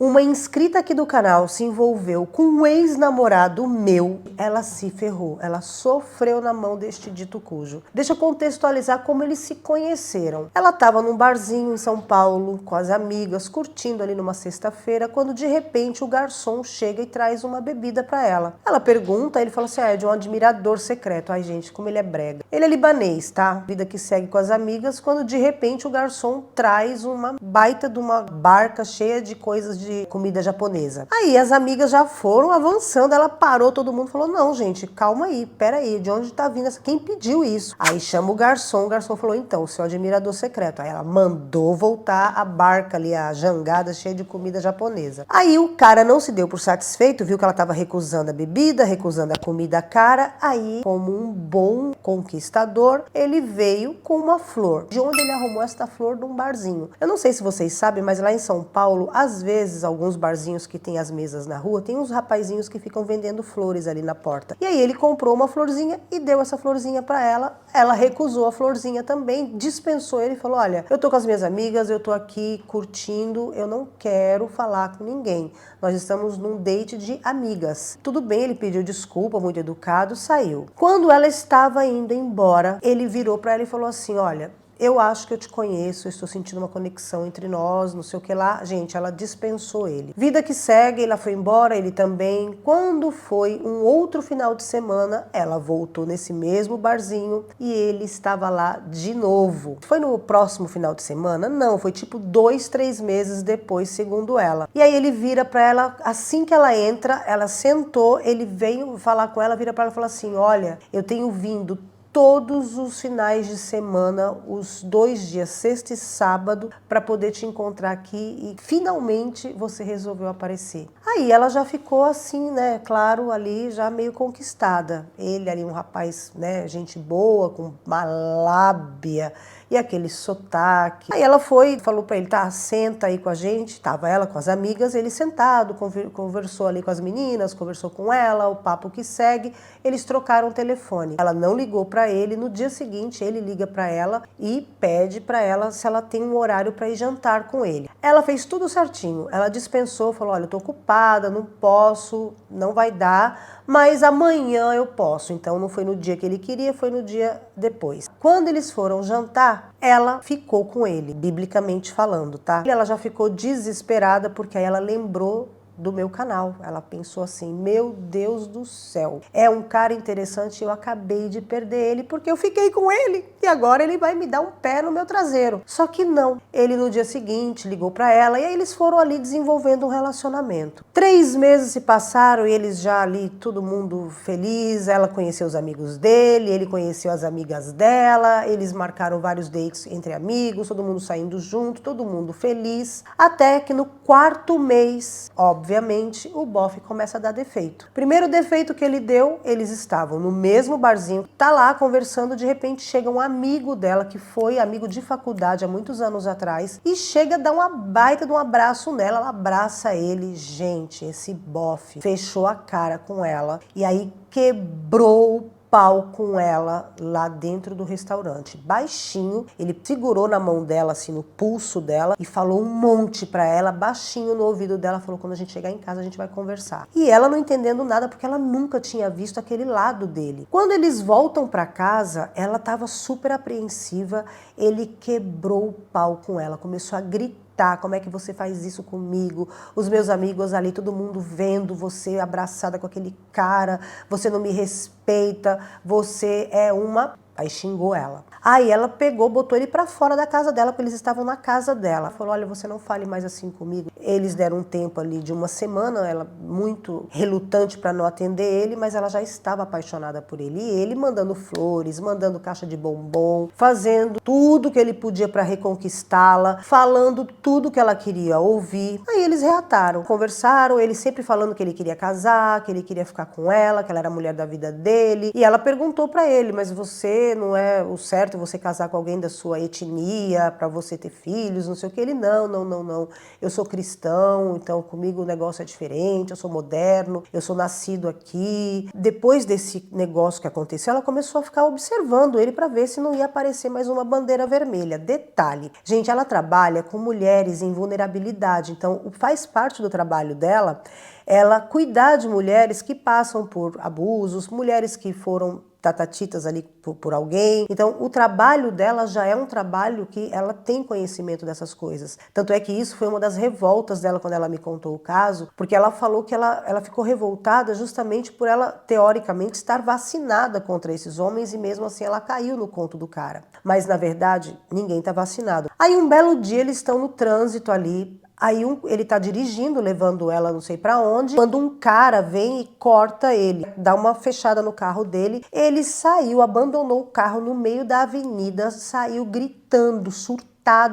Uma inscrita aqui do canal se envolveu com um ex-namorado meu, ela se ferrou, ela sofreu na mão deste dito cujo. Deixa eu contextualizar como eles se conheceram. Ela estava num barzinho em São Paulo, com as amigas, curtindo ali numa sexta-feira, quando de repente o garçom chega e traz uma bebida para ela. Ela pergunta, ele fala assim, é de um admirador secreto. Ai gente, como ele é brega. Ele é libanês, tá? Vida que segue com as amigas, quando de repente o garçom traz uma baita de uma barca cheia de coisas de comida japonesa. Aí as amigas já foram avançando, ela parou, todo mundo falou, não gente, calma aí, peraí, de onde tá vindo essa? Quem pediu isso? Aí chama o garçom falou, então, o seu admirador secreto. Aí ela mandou voltar a barca ali, a jangada cheia de comida japonesa. Aí o cara não se deu por satisfeito, viu que ela tava recusando a bebida, recusando a comida cara, aí, como um bom conquistador, ele veio com uma flor. De onde ele arrumou esta flor? De um barzinho. Eu não sei se vocês sabem, mas lá em São Paulo, às vezes, alguns barzinhos que tem as mesas na rua, tem uns rapazinhos que ficam vendendo flores ali na porta. E aí ele comprou uma florzinha e deu essa florzinha pra ela. Ela recusou a florzinha também, dispensou ele e falou, olha, eu tô com as minhas amigas, eu tô aqui curtindo, eu não quero falar com ninguém. Nós estamos num date de amigas. Tudo bem, ele pediu desculpa, muito educado, saiu. Quando ela estava indo embora, ele virou pra ela e falou assim, olha, eu acho que eu te conheço, eu estou sentindo uma conexão entre nós, não sei o que lá. Gente, ela dispensou ele. Vida que segue, ela foi embora, ele também. Quando foi um outro final de semana, ela voltou nesse mesmo barzinho e ele estava lá de novo. Foi no próximo final de semana? Não, foi tipo 2, 3 meses depois, segundo ela. E aí ele vira pra ela, assim que ela entra, ela sentou, ele veio falar com ela, vira pra ela e fala assim, olha, eu tenho vindo todos os finais de semana, os 2 dias, sexta e sábado, para poder te encontrar aqui e finalmente você resolveu aparecer. Aí ela já ficou assim, né, claro, ali já meio conquistada. Ele ali um rapaz, né, gente boa, com uma lábia e aquele sotaque. Aí ela foi, falou para ele, tá, senta aí com a gente. Tava ela com as amigas, ele sentado, conversou ali com as meninas, conversou com ela, o papo que segue, eles trocaram o telefone. Ela não ligou para ele, no dia seguinte ele liga para ela e pede para ela se ela tem um horário para ir jantar com ele. Ela fez tudo certinho, ela dispensou, falou, olha, eu tô ocupada, não posso, não vai dar, mas amanhã eu posso. Então não foi no dia que ele queria, foi no dia depois. Quando eles foram jantar, ela ficou com ele, biblicamente falando, tá? Ela já ficou desesperada porque aí ela lembrou do meu canal. Ela pensou assim, meu Deus do céu, é um cara interessante, eu acabei de perder ele porque eu fiquei com ele e agora ele vai me dar um pé no meu traseiro. Só que não, ele no dia seguinte ligou para ela e aí eles foram ali desenvolvendo um relacionamento. 3 meses se passaram e eles já ali, todo mundo feliz, ela conheceu os amigos dele, ele conheceu as amigas dela, eles marcaram vários dates entre amigos, todo mundo saindo junto, todo mundo feliz, até que no 4º mês, obviamente, o bofe começa a dar defeito. Primeiro defeito que ele deu, eles estavam no mesmo barzinho, tá lá conversando, de repente chega um amigo dela, que foi amigo de faculdade há muitos anos atrás, e chega a dar uma baita de um abraço nela, ela abraça ele, gente, esse bofe fechou a cara com ela, e aí quebrou o pau com ela lá dentro do restaurante. Baixinho, ele segurou na mão dela, assim, no pulso dela e falou um monte pra ela, baixinho no ouvido dela, falou, quando a gente chegar em casa a gente vai conversar. E ela não entendendo nada, porque ela nunca tinha visto aquele lado dele. Quando eles voltam pra casa, ela tava super apreensiva, ele quebrou o pau com ela, começou a gritar, como é que você faz isso comigo? Os meus amigos ali, todo mundo vendo você abraçada com aquele cara, você não me respeita, você é uma... Aí xingou ela. Aí ela pegou, botou ele pra fora da casa dela, porque eles estavam na casa dela. Falou, olha, você não fale mais assim comigo. Eles deram um tempo ali de 1 semana, ela muito relutante pra não atender ele, mas ela já estava apaixonada por ele. E ele mandando flores, mandando caixa de bombom, fazendo tudo que ele podia pra reconquistá-la, falando tudo que ela queria ouvir. Aí eles reataram, conversaram, ele sempre falando que ele queria casar, que ele queria ficar com ela, que ela era a mulher da vida dele. E ela perguntou pra ele, mas você não é o certo você casar com alguém da sua etnia para você ter filhos, não sei o que. Ele, não, não, não, não. Eu sou cristão, então comigo o negócio é diferente, eu sou moderno, eu sou nascido aqui. Depois desse negócio que aconteceu, ela começou a ficar observando ele para ver se não ia aparecer mais uma bandeira vermelha. Detalhe, gente, ela trabalha com mulheres em vulnerabilidade, então faz parte do trabalho dela ela cuidar de mulheres que passam por abusos, mulheres que foram tatatitas ali por alguém. Então, o trabalho dela já é um trabalho que ela tem conhecimento dessas coisas. Tanto é que isso foi uma das revoltas dela quando ela me contou o caso, porque ela falou que ela ficou revoltada justamente por ela, teoricamente, estar vacinada contra esses homens e mesmo assim ela caiu no conto do cara. Mas, na verdade, ninguém está vacinado. Aí, um belo dia, eles estão no trânsito ali. Aí ele tá dirigindo, levando ela não sei pra onde, quando um cara vem e corta ele, dá uma fechada no carro dele, ele saiu, abandonou o carro no meio da avenida, saiu gritando, surtando,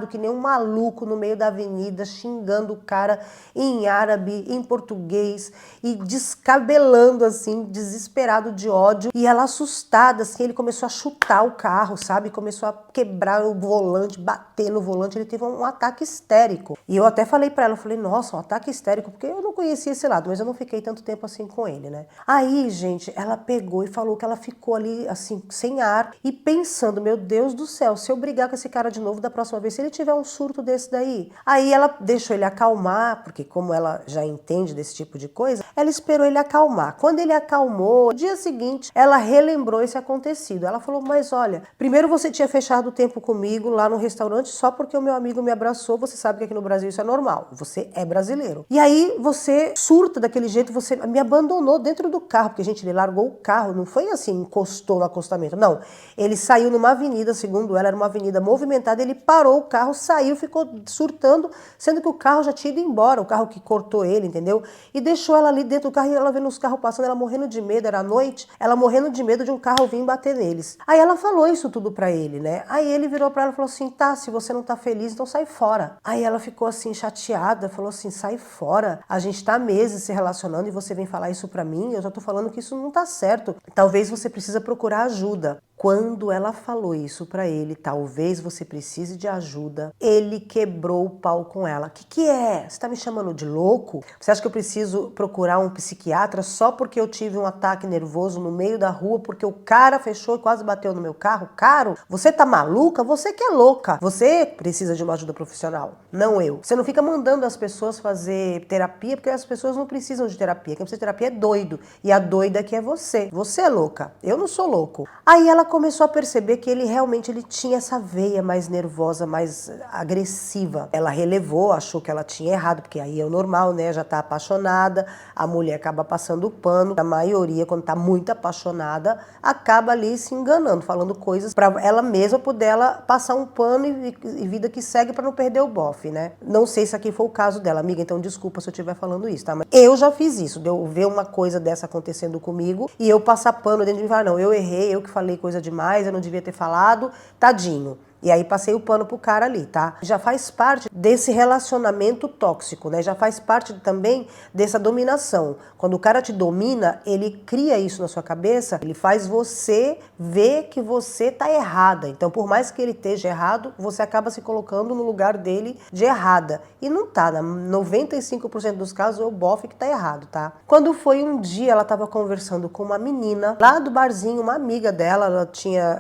que nem um maluco no meio da avenida, xingando o cara em árabe, em português e descabelando assim, desesperado de ódio. E ela assustada, assim, ele começou a chutar o carro, sabe? Começou a quebrar o volante, bater no volante, ele teve um ataque histérico. E eu até falei pra ela, eu falei, nossa, um ataque histérico, porque eu não conhecia esse lado, mas eu não fiquei tanto tempo assim com ele, né? Aí, gente, ela pegou e falou que ela ficou ali, assim, sem ar e pensando, meu Deus do céu, se eu brigar com esse cara de novo da próxima vez, se ele tiver um surto desse daí. Aí ela deixou ele acalmar, porque como ela já entende desse tipo de coisa, ela esperou ele acalmar. Quando ele acalmou, no dia seguinte, ela relembrou esse acontecido. Ela falou, mas olha, primeiro você tinha fechado o tempo comigo lá no restaurante só porque o meu amigo me abraçou, você sabe que aqui no Brasil isso é normal, você é brasileiro. E aí você surta daquele jeito, você me abandonou dentro do carro, porque, gente, ele largou o carro, não foi assim, encostou no acostamento, não. Ele saiu numa avenida, segundo ela, era uma avenida movimentada, ele parou o carro, saiu, ficou surtando, sendo que o carro já tinha ido embora, o carro que cortou ele, entendeu? E deixou ela ali dentro do carro e ela vendo os carros passando, ela morrendo de medo, era à noite, ela morrendo de medo de um carro vir bater neles. Aí ela falou isso tudo pra ele, né? Aí ele virou pra ela e falou assim, tá, se você não tá feliz, então sai fora. Aí ela ficou assim, chateada, falou assim, sai fora, a gente tá há meses se relacionando e você vem falar isso pra mim, eu já tô falando que isso não tá certo, talvez você precisa procurar ajuda. Quando ela falou isso pra ele, talvez você precise de ajuda, ele quebrou o pau com ela. Que é? Você tá me chamando de louco? Você acha que eu preciso procurar um psiquiatra só porque eu tive um ataque nervoso no meio da rua, porque o cara fechou e quase bateu no meu carro? Caro, você tá maluca? Você que é louca. Você precisa de uma ajuda profissional, não eu. Você não fica mandando as pessoas fazer terapia, porque as pessoas não precisam de terapia. Quem precisa de terapia é doido. E a doida aqui é você. Você é louca. Eu não sou louco. Aí ela começou a perceber que ele realmente tinha essa veia mais nervosa, mais agressiva. Ela relevou, achou que ela tinha errado, porque aí é o normal, né? Já tá apaixonada, a mulher acaba passando o pano. A maioria, quando tá muito apaixonada, acaba ali se enganando, falando coisas pra ela mesma poder ela passar um pano e vida que segue pra não perder o bofe, né? Não sei se aqui foi o caso dela, amiga, então desculpa se eu estiver falando isso, tá? Mas eu já fiz isso, de eu ver uma coisa dessa acontecendo comigo e eu passar pano dentro de mim e falar, não, eu errei, eu que falei coisa demais, eu não devia ter falado, tadinho. E aí passei o pano pro cara ali, tá? Já faz parte desse relacionamento tóxico, né? Já faz parte também dessa dominação. Quando o cara te domina, ele cria isso na sua cabeça, ele faz você ver que você tá errada. Então, por mais que ele esteja errado, você acaba se colocando no lugar dele de errada. E não tá, na 95% dos casos é o bofe que tá errado, tá? Quando foi um dia, ela tava conversando com uma menina lá do barzinho, uma amiga dela,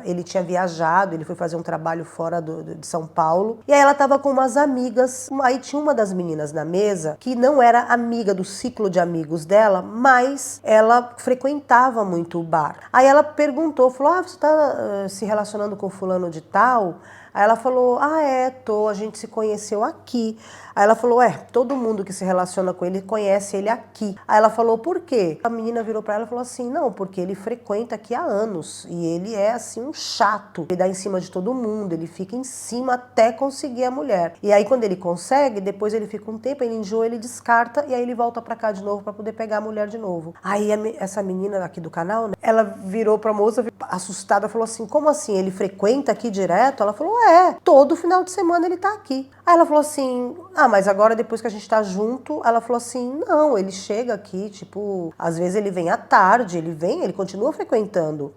ele tinha viajado, ele foi fazer um trabalho fora de São Paulo. E aí ela tava com umas amigas. Aí tinha uma das meninas na mesa que não era amiga do ciclo de amigos dela, mas ela frequentava muito o bar. Aí ela perguntou, falou, você tá se relacionando com fulano de tal? Aí ela falou, a gente se conheceu aqui. Aí ela falou, todo mundo que se relaciona com ele conhece ele aqui. Aí ela falou, por quê? A menina virou pra ela e falou assim, não, porque ele frequenta aqui há anos e ele é assim um chato. Ele dá em cima de todo mundo, ele fica em cima até conseguir a mulher. E aí quando ele consegue, depois ele fica um tempo, ele enjoa, ele descarta e aí ele volta pra cá de novo pra poder pegar a mulher de novo. Aí essa menina aqui do canal, né, ela virou pra moça assustada, falou assim, como assim, ele frequenta aqui direto? Ela falou, todo final de semana ele tá aqui. Aí ela falou assim, mas agora depois que a gente tá junto, ela falou assim, não, ele chega aqui, tipo, às vezes ele vem à tarde, ele continua frequentando.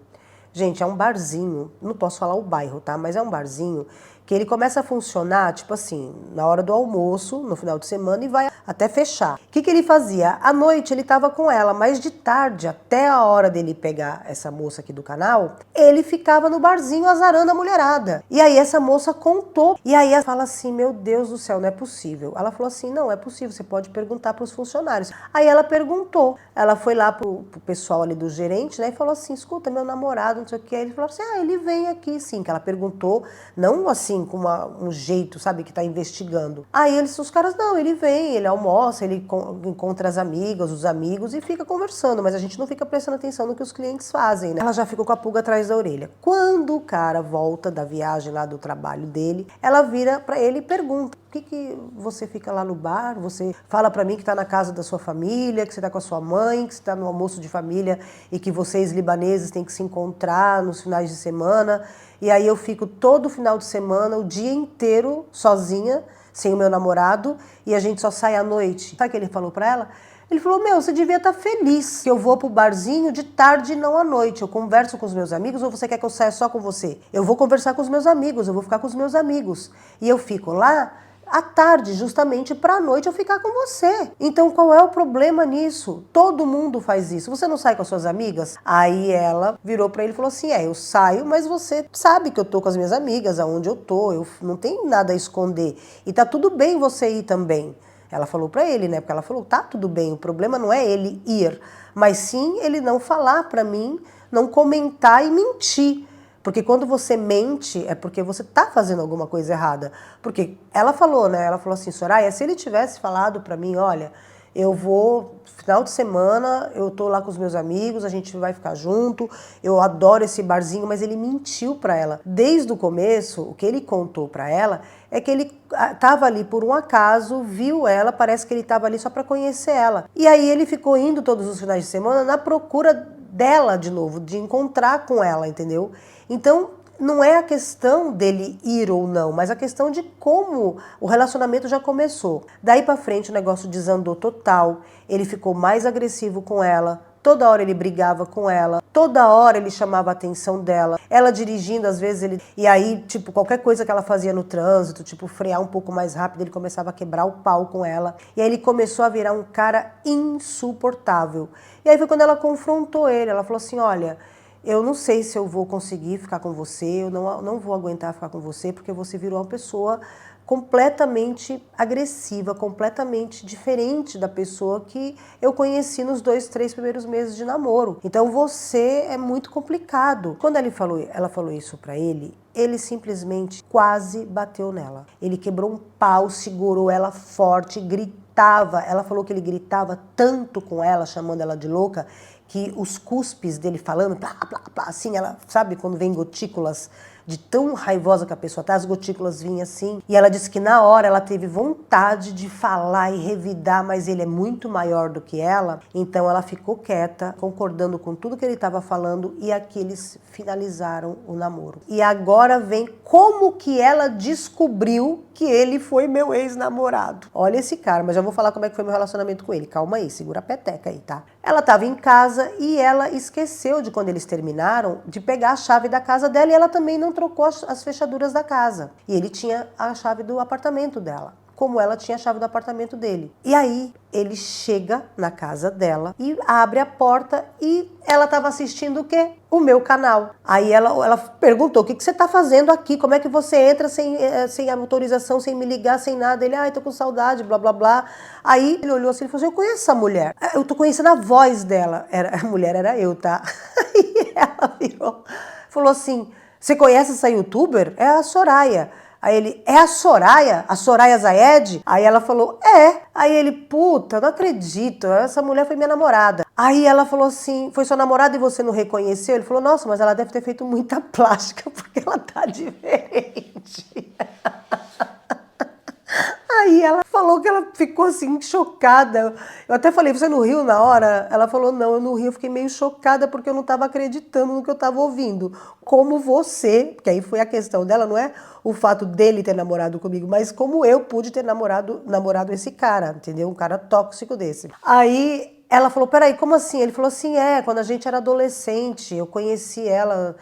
Gente, é um barzinho, não posso falar o bairro, tá? Mas é um barzinho que ele começa a funcionar, tipo assim, na hora do almoço, no final de semana, e vai até fechar. O que ele fazia? À noite ele estava com ela, mas de tarde, até a hora dele pegar essa moça aqui do canal, ele ficava no barzinho azarando a mulherada. E aí essa moça contou, e aí ela fala assim, meu Deus do céu, não é possível. Ela falou assim, não, é possível, você pode perguntar para os funcionários. Aí ela perguntou, ela foi lá pro pessoal ali do gerente, né, e falou assim, escuta, meu namorado, não sei o que. Aí ele falou assim, ele vem aqui sim, que ela perguntou, não assim, com um jeito, sabe, que tá investigando. Aí os caras, não, ele vem, ele almoça, ele encontra as amigas, os amigos e fica conversando, mas a gente não fica prestando atenção no que os clientes fazem, né? Ela já ficou com a pulga atrás da orelha. Quando o cara volta da viagem lá do trabalho dele, ela vira pra ele e pergunta, por que você fica lá no bar? Você fala pra mim que tá na casa da sua família, que você tá com a sua mãe, que você tá no almoço de família e que vocês libaneses têm que se encontrar nos finais de semana. E aí eu fico todo final de semana, o dia inteiro, sozinha, sem o meu namorado, e a gente só sai à noite. Sabe o que ele falou pra ela? Ele falou, meu, você devia estar feliz que eu vou pro barzinho de tarde e não à noite. Eu converso com os meus amigos ou você quer que eu saia só com você? Eu vou conversar com os meus amigos, eu vou ficar com os meus amigos. E eu fico lá à tarde, justamente para a noite eu ficar com você. Então qual é o problema nisso? Todo mundo faz isso. Você não sai com as suas amigas? Aí ela virou para ele e falou assim, eu saio, mas você sabe que eu tô com as minhas amigas, aonde eu tô, eu não tenho nada a esconder. E tá tudo bem você ir também. Ela falou para ele, né? Porque ela falou, tá tudo bem, o problema não é ele ir, mas sim ele não falar para mim, não comentar e mentir. Porque quando você mente, é porque você tá fazendo alguma coisa errada. Porque ela falou, né? Ela falou assim, Soraya, se ele tivesse falado pra mim, olha, eu vou, final de semana, eu tô lá com os meus amigos, a gente vai ficar junto, eu adoro esse barzinho, mas ele mentiu pra ela. Desde o começo, o que ele contou pra ela é que ele tava ali por um acaso, viu ela, parece que ele tava ali só pra conhecer ela. E aí ele ficou indo todos os finais de semana na procura dela de novo, de encontrar com ela, entendeu? Então, não é a questão dele ir ou não, mas a questão de como o relacionamento já começou. Daí pra frente o negócio desandou total, ele ficou mais agressivo com ela, toda hora ele brigava com ela, toda hora ele chamava a atenção dela. Ela dirigindo, às vezes ele... E aí, tipo, qualquer coisa que ela fazia no trânsito, tipo, frear um pouco mais rápido, ele começava a quebrar o pau com ela. E aí ele começou a virar um cara insuportável. E aí foi quando ela confrontou ele, ela falou assim, olha... Eu não sei se eu vou conseguir ficar com você, eu não vou aguentar ficar com você, porque você virou uma pessoa completamente agressiva, completamente diferente da pessoa que eu conheci nos 2, 3 primeiros meses de namoro. Então você é muito complicado. Quando ela falou isso pra ele, ele simplesmente quase bateu nela. Ele quebrou um pau, segurou ela forte, gritava. Ela falou que ele gritava tanto com ela, chamando ela de louca, que os cuspes dele falando, plá, plá, plá, assim, ela, sabe quando vem gotículas, de tão raivosa que a pessoa tá, as gotículas vinham assim, e ela disse que na hora ela teve vontade de falar e revidar, mas ele é muito maior do que ela, então ela ficou quieta, concordando com tudo que ele estava falando, e aqui eles finalizaram o namoro. E agora vem como que ela descobriu que ele foi meu ex-namorado. Olha esse cara, mas já vou falar como é que foi meu relacionamento com ele, calma aí, segura a peteca aí, tá? Ela estava em casa e ela esqueceu de quando eles terminaram, de pegar a chave da casa dela, e ela também não trocou as fechaduras da casa. E ele tinha a chave do apartamento dela, como ela tinha a chave do apartamento dele. E aí ele chega na casa dela e abre a porta e ela estava assistindo o quê? O meu canal. Aí ela perguntou, o que você está fazendo aqui? Como é que você entra sem autorização, sem me ligar, sem nada? Ele, tô com saudade, blá, blá, blá. Aí ele olhou assim e falou assim, eu conheço essa mulher. Eu tô conhecendo a voz dela. A mulher era eu, tá? Aí ela virou, falou assim, você conhece essa youtuber? É a Soraya. Aí ele, é a Soraya? A Soraya Zayed? Aí ela falou, é. Aí ele, puta, não acredito, essa mulher foi minha namorada. Aí ela falou assim, foi sua namorada e você não reconheceu? Ele falou, nossa, mas ela deve ter feito muita plástica, porque ela tá diferente. Aí ela falou que ela ficou assim, chocada. Eu até falei, você não riu na hora? Ela falou, não, eu não ri, eu fiquei meio chocada porque eu não estava acreditando no que eu estava ouvindo. Como você, porque aí foi a questão dela, não é o fato dele ter namorado comigo, mas como eu pude ter namorado esse cara, entendeu? Um cara tóxico desse. Aí Ela falou, peraí, como assim? Ele falou assim, quando a gente era adolescente, eu conheci ela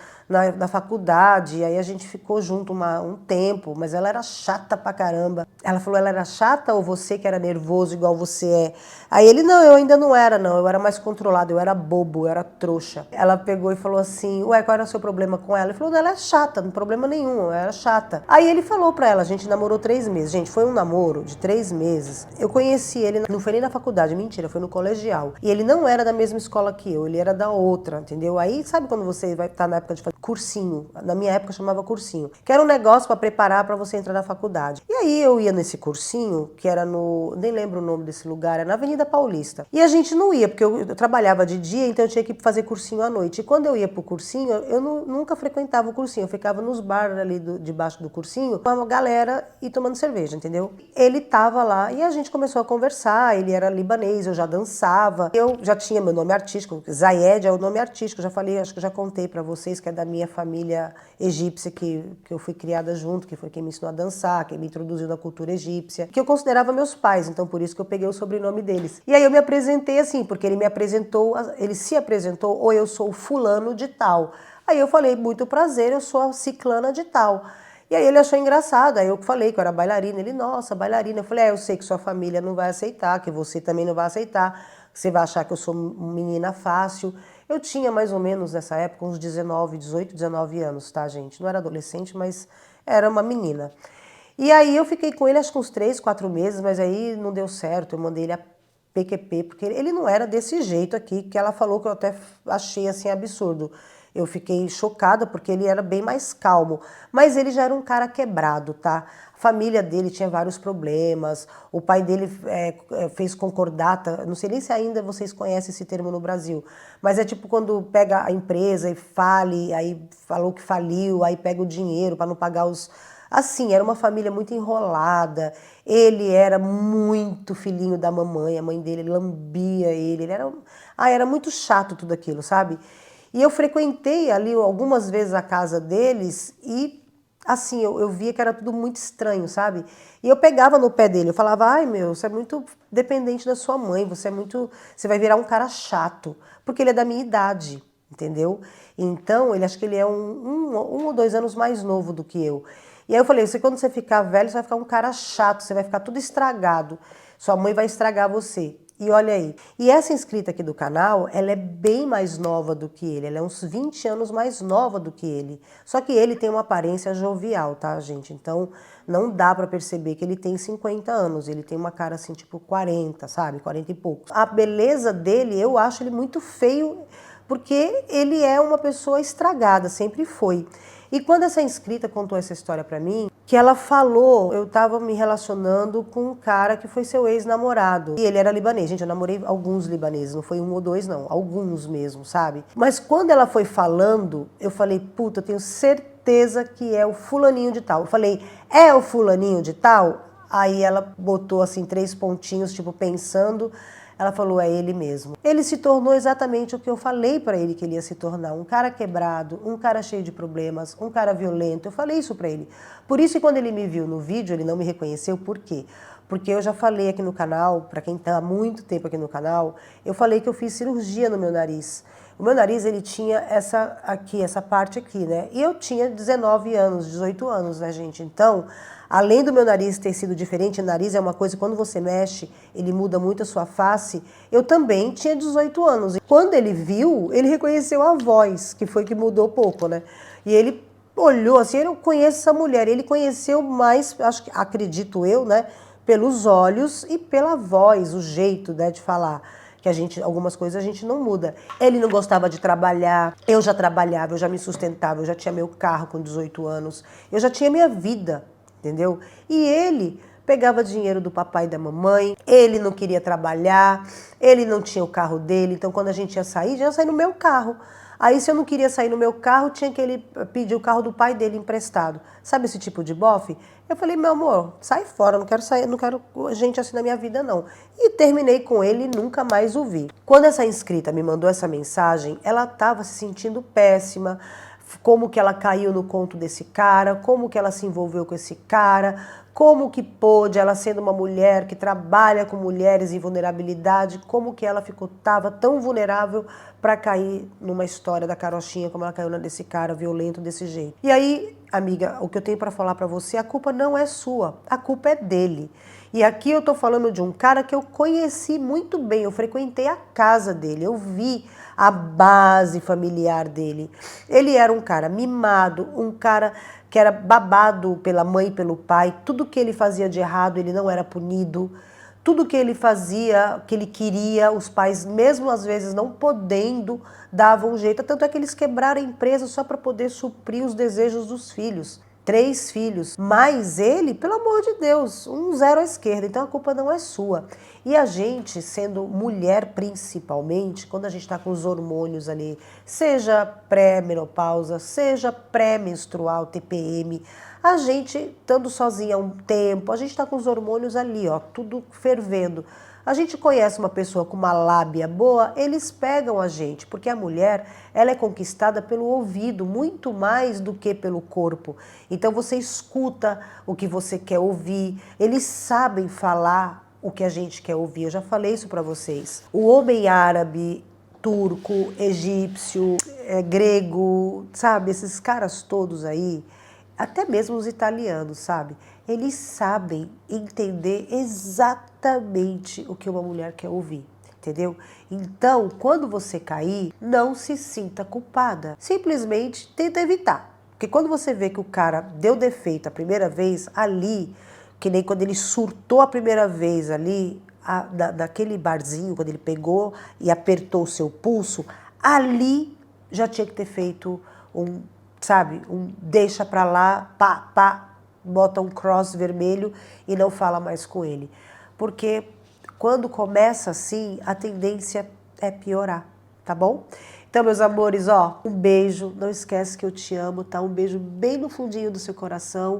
na faculdade, aí a gente ficou junto um tempo, mas ela era chata pra caramba. Ela falou, ela era chata ou você que era nervoso igual você é? Aí ele, não, eu ainda não era, não, eu era mais controlado, eu era bobo, eu era trouxa. Ela pegou e falou assim, ué, qual era o seu problema com ela? Ele falou, não, ela é chata, não tem problema nenhum, ela era chata. Aí ele falou pra ela, a gente namorou 3 meses. Gente, foi um namoro de 3 meses. Eu conheci ele, não foi nem na faculdade, mentira, foi no colegial. E ele não era da mesma escola que eu, ele era da outra, entendeu? Aí, sabe quando você vai estar na época de fazer cursinho? Na minha época chamava cursinho, que era um negócio para preparar para você entrar na faculdade. E aí eu ia nesse cursinho, que era nem lembro o nome desse lugar, era na Avenida Paulista. E a gente não ia, porque eu trabalhava de dia, então eu tinha que fazer cursinho à noite. E quando eu ia pro cursinho, eu nunca frequentava o cursinho, eu ficava nos bares ali debaixo do cursinho, com a galera e tomando cerveja, entendeu? Ele tava lá e a gente começou a conversar, ele era libanês, eu já dançava, eu já tinha meu nome artístico, Zayed é o nome artístico, já falei, acho que já contei pra vocês, que é da minha família egípcia, que eu fui criada junto, que foi quem me ensinou a dançar, quem me introduziu na cultura egípcia, que eu considerava meus pais, então por isso que eu peguei o sobrenome deles. E aí eu me apresentei assim, porque ele se apresentou, ou eu sou fulano de tal. Aí eu falei, muito prazer, eu sou a ciclana de tal. E aí ele achou engraçado, aí eu falei que eu era bailarina, ele, nossa, bailarina. Eu falei, eu sei que sua família não vai aceitar, que você também não vai aceitar, você vai achar que eu sou menina fácil. Eu tinha mais ou menos nessa época uns 18, 19 anos, tá, gente? Não era adolescente, mas era uma menina. E aí eu fiquei com ele acho que uns 3, 4 meses, mas aí não deu certo, eu mandei ele a PQP, porque ele não era desse jeito aqui, que ela falou que eu até achei assim absurdo. Eu fiquei chocada porque ele era bem mais calmo, mas ele já era um cara quebrado, tá? A família dele tinha vários problemas, o pai dele fez concordata, não sei nem se ainda vocês conhecem esse termo no Brasil, mas é tipo quando pega a empresa e fale, aí falou que faliu, aí pega o dinheiro para não pagar os... Assim, era uma família muito enrolada, ele era muito filhinho da mamãe, a mãe dele lambia ele era muito chato tudo aquilo, sabe? E eu frequentei ali algumas vezes a casa deles e, assim, eu via que era tudo muito estranho, sabe? E eu pegava no pé dele, eu falava, ai meu, você é muito dependente da sua mãe, você vai virar um cara chato, porque ele é da minha idade, entendeu? Então, acho que ele é um ou 2 anos mais novo do que eu. E aí eu falei, quando você ficar velho, você vai ficar um cara chato, você vai ficar tudo estragado, sua mãe vai estragar você. E olha aí. E essa inscrita aqui do canal, ela é bem mais nova do que ele. Ela é uns 20 anos mais nova do que ele. Só que ele tem uma aparência jovial, tá, gente? Então, não dá pra perceber que ele tem 50 anos. Ele tem uma cara assim, tipo 40, sabe? 40 e poucos. A beleza dele, eu acho ele muito feio, porque ele é uma pessoa estragada, sempre foi. E quando essa inscrita contou essa história pra mim, que ela falou, eu tava me relacionando com um cara que foi seu ex-namorado. E ele era libanês. Gente, eu namorei alguns libaneses, não foi 1 ou 2 não, alguns mesmo, sabe? Mas quando ela foi falando, eu falei, puta, eu tenho certeza que é o fulaninho de tal. Eu falei, é o fulaninho de tal? Aí ela botou assim 3 pontinhos, tipo, pensando. Ela falou, é ele mesmo. Ele se tornou exatamente o que eu falei pra ele que ele ia se tornar. Um cara quebrado, um cara cheio de problemas, um cara violento. Eu falei isso pra ele. Por isso que quando ele me viu no vídeo, ele não me reconheceu. Por quê? Porque eu já falei aqui no canal, pra quem tá há muito tempo aqui no canal, eu falei que eu fiz cirurgia no meu nariz. O meu nariz, ele tinha essa parte aqui, né? E eu tinha 19 anos, 18 anos, né, gente? Então, além do meu nariz ter sido diferente, o nariz é uma coisa, quando você mexe, ele muda muito a sua face. Eu também tinha 18 anos. E quando ele viu, ele reconheceu a voz, que foi que mudou pouco, né? E ele olhou assim, eu conheço essa mulher. Ele conheceu mais, acredito eu, né? Pelos olhos e pela voz, o jeito, né, de falar. Que algumas coisas a gente não muda. Ele não gostava de trabalhar, eu já trabalhava, eu já me sustentava, eu já tinha meu carro com 18 anos, eu já tinha minha vida, entendeu? E ele pegava dinheiro do papai e da mamãe, ele não queria trabalhar, ele não tinha o carro dele, então quando a gente ia sair no meu carro. Aí se eu não queria sair no meu carro, tinha que ele pedir o carro do pai dele emprestado. Sabe esse tipo de bofe? Eu falei, meu amor, sai fora, não quero sair, não quero gente assim na minha vida não. E terminei com ele e nunca mais o vi. Quando essa inscrita me mandou essa mensagem, ela estava se sentindo péssima, como que ela caiu no conto desse cara, como que ela se envolveu com esse cara, Como que pôde, ela sendo uma mulher que trabalha com mulheres em vulnerabilidade, como que ela estava tão vulnerável para cair numa história da carochinha, como ela caiu desse cara violento desse jeito. E aí, amiga, o que eu tenho para falar para você, a culpa não é sua, a culpa é dele. E aqui eu tô falando de um cara que eu conheci muito bem, eu frequentei a casa dele, eu vi a base familiar dele. Ele era um cara mimado, um cara que era babado pela mãe e pelo pai, tudo que ele fazia de errado ele não era punido, tudo que ele fazia, que ele queria, os pais, mesmo às vezes não podendo, davam um jeito, tanto é que eles quebraram a empresa só para poder suprir os desejos dos filhos. 3 filhos, mas ele, pelo amor de Deus, um zero à esquerda, então a culpa não é sua. E a gente, sendo mulher principalmente, quando a gente está com os hormônios ali, seja pré-menopausa, seja pré-menstrual, TPM, a gente, estando sozinha há um tempo, a gente está com os hormônios ali, ó, tudo fervendo. A gente conhece uma pessoa com uma lábia boa, eles pegam a gente, porque a mulher, ela é conquistada pelo ouvido, muito mais do que pelo corpo. Então você escuta o que você quer ouvir, eles sabem falar o que a gente quer ouvir, eu já falei isso para vocês. O homem árabe, turco, egípcio, grego, sabe, esses caras todos aí, até mesmo os italianos, sabe? Eles sabem entender exatamente o que uma mulher quer ouvir, entendeu? Então, quando você cair, não se sinta culpada. Simplesmente tenta evitar. Porque quando você vê que o cara deu defeito a primeira vez, ali, que nem quando ele surtou a primeira vez ali, daquele barzinho, quando ele pegou e apertou o seu pulso, ali já tinha que ter feito um, sabe, um deixa pra lá, pá, pá, bota um cross vermelho e não fala mais com ele. Porque quando começa assim, a tendência é piorar, tá bom? Então, meus amores, ó, um beijo, não esquece que eu te amo, tá? Um beijo bem no fundinho do seu coração.